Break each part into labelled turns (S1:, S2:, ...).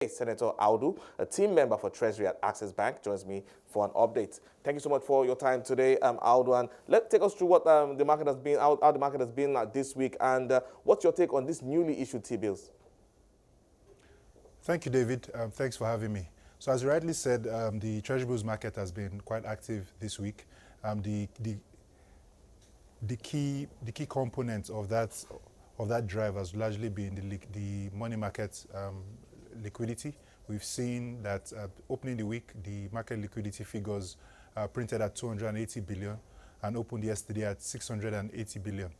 S1: today. Senator Audu, a team member for Treasury at Access Bank, joins me for an update. Thank you so much for your time today, Audu. And take us through what the market has been, how the market has been this week, and what's your take on these newly issued T-bills?
S2: Thank you, David. Thanks for having me. So as you rightly said, the Treasury Bills market has been quite active this week. The key component of that drive has largely been the money market liquidity. We've seen that opening the week, the market liquidity figures printed at 280 billion and opened yesterday at 680 billion.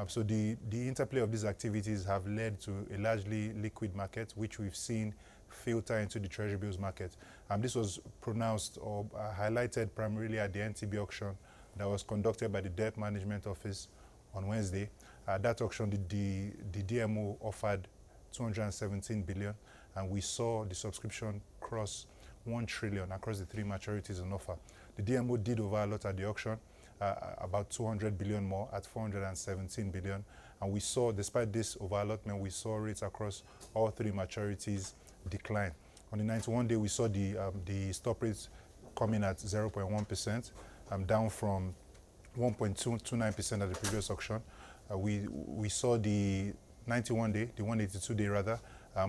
S2: So the interplay of these activities have led to a largely liquid market, which we've seen filter into the Treasury Bills market. This was pronounced or highlighted primarily at the NTB auction that was conducted by the Debt Management Office on Wednesday. That auction, the DMO offered 217 billion, and we saw the subscription cross 1 trillion across the 3 maturities on offer. The DMO did overallot at the auction, about 200 billion more at 417 billion. And we saw, despite this overallotment, we saw rates across all 3 maturities decline. On the 91-day, we saw the stop rates coming at 0.1%, down from 1.29% at the previous auction. We saw the 91-day, the 182-day rather,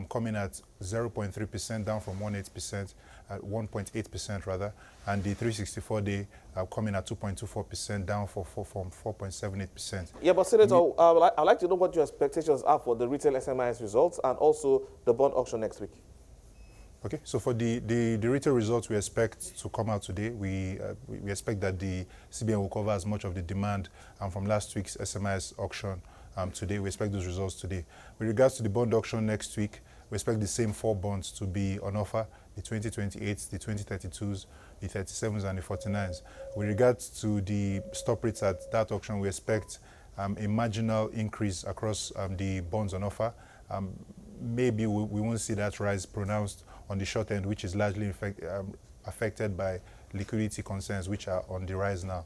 S2: coming at 0.3%, down from 1.8%, at 1.8% rather, and the 364-day coming at 2.24%, down from 4.78%.
S1: Yeah, but Senator, I'd like to know what your expectations are for the retail SMIS results and also the bond auction next week.
S2: Okay, so for the retail results we expect to come out today, we expect that the CBN will cover as much of the demand from last week's SMIS auction today. We expect those results today. With regards to the bond auction next week, we expect the same 4 bonds to be on offer, the 2028s, the 2032s, the 37s, and the 49s. With regards to the stop rates at that auction, we expect a marginal increase across the bonds on offer. Maybe we won't see that rise pronounced on the short end, which is largely affected by liquidity concerns, which are on the rise now,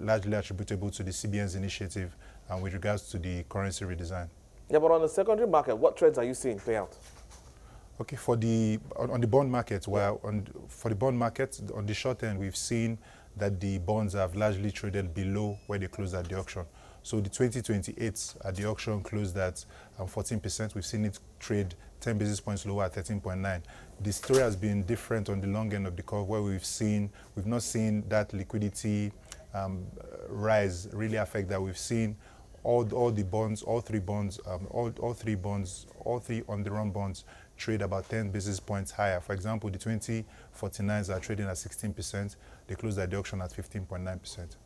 S2: largely attributable to the CBN's initiative with regards to the currency redesign.
S1: Yeah, but on the secondary market, what trends are you seeing play out?
S2: Okay, on the bond market, for the bond market, on the short end, we've seen that the bonds have largely traded below where they closed at the auction. So the 2028s at the auction closed at 14%. We've seen it trade 10 basis points lower at 13.9. The story has been different on the long end of the curve, where we've not seen that liquidity rise really affect that. We've seen all the bonds, all three on the run bonds trade about 10 basis points higher. For example, the 2049s are trading at 16%. They closed at the auction at 15.9%.